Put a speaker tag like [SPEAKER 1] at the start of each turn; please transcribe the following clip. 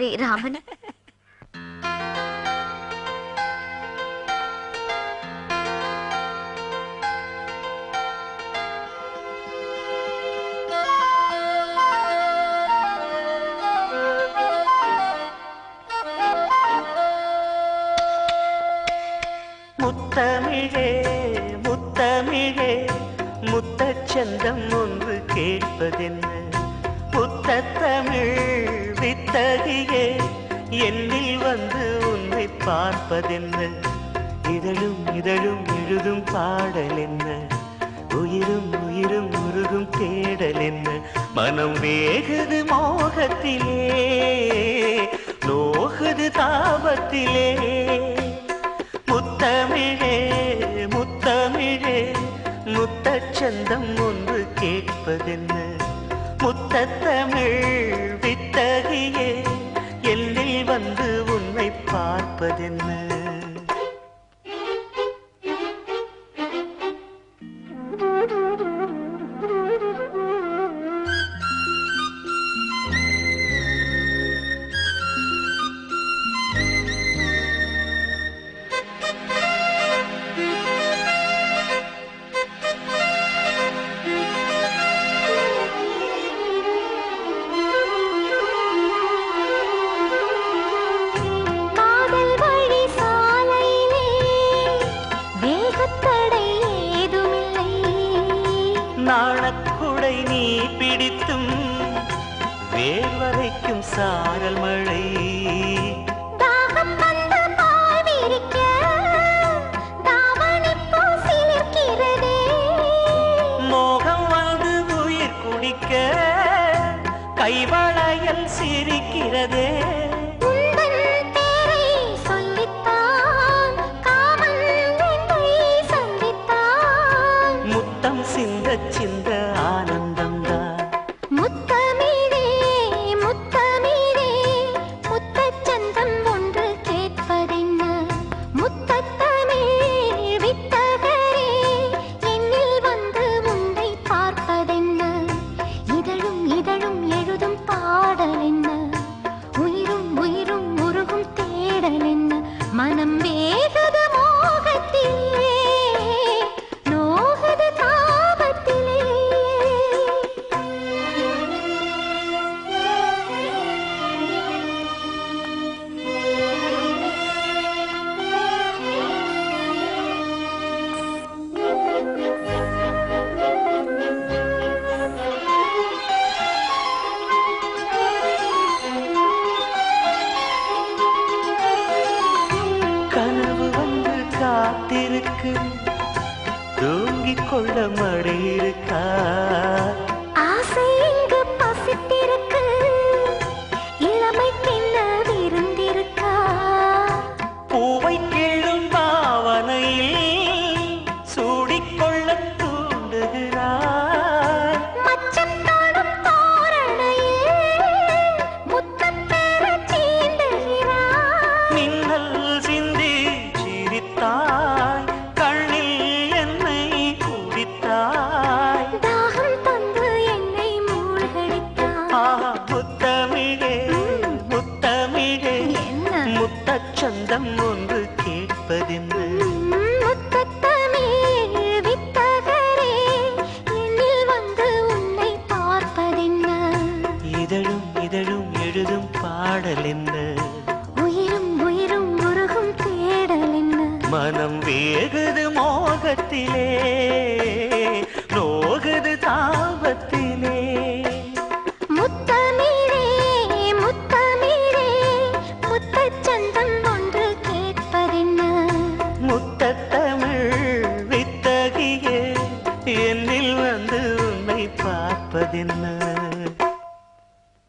[SPEAKER 1] ராமன்
[SPEAKER 2] முத்தமிழே முத்தமிழே முத்தச்சந்தம் ஒன்று கேட்பதென்ன முத்தத்தமிழ் வித்தகியே என்னில் வந்து உன்னை பார்ப்பதென்ன இதழும் இதழும் எழுதும் பாடல் என்ன உயிரும் உயிரும் உருகும் தேடல் என்ன மனம் வேகுது மோகத்திலே நோகுது தாபத்திலே முத்தமிழே முத்தமிழே முத்தச்சந்தம் ஒன்று கேட்பதென்ன முத்தத்தமிழ் வித்தகியே எல்லில் வந்து உன்னை பார்ப்பதென்ன நாணக்குடை நீ பிடித்தும் வேர்வரைக்கும் சாரல் மழை மோகம் வந்து உயிர் குடிக்க கைவளையல் சிரிக்கிறதே சிந்த ஆனந்தம்தான்
[SPEAKER 1] முத்தமிழே முத்தமிழே முத்தச்சந்தம் ஒன்று கேட்பதென்ன முத்தத்தமிழ் வித்தகரே என்னில் வந்து உன்னை பார்ப்பதென்ன இதழும் இதழும் எழுதும் பாடல் என்ன உயிரும் உயிரும் உருகும் தேடல் என்ன மனம் வேகுது மோகத்திலே
[SPEAKER 2] கனவு வந்து காத்திருக்கு தூங்கிக் கொள்ள மழை இருக்கா
[SPEAKER 1] ஆசை இங்கு பசித்திருக்கு இளமை பின்ன விருந்திருக்கா
[SPEAKER 2] பூவை கிள்ளும் பாவனையில் சூடிக்கொள்ள தூண்டுகிறாய்
[SPEAKER 1] மச்சம் தோடும் தோரணையில் முத்தம் பெற சீண்டுகிறாய்
[SPEAKER 2] மின்னல் சிந்தி சிரித்தாய் கண்ணில் என்னை குடித்தாய்
[SPEAKER 1] தாகம் தந்து என்னை மூழ்கடித்தாய்
[SPEAKER 2] முத்தமிழே முத்தமிழே முத்தச்சந்தம் ஒன்று கேட்பதென்ன
[SPEAKER 1] முத்தத்தமிழ் வித்தகரே என்னில் வந்து உன்னை பார்ப்பதென்ன
[SPEAKER 2] இதழும் இதழும் எழுதும் பாடல் என்ன
[SPEAKER 1] உயிரும் உயிரும் உருகும் தேடல் என்ன
[SPEAKER 2] மனம் வேகுது மோகத்திலே நோகுது தாபத்திலே
[SPEAKER 1] முத்தமிழே முத்தமிழே முத்தச்சந்தம் ஒன்று கேட்பதென்ன
[SPEAKER 2] முத்தத்தமிழ் வித்தகியே என்னில் வந்து உன்னை பார்ப்பதென்ன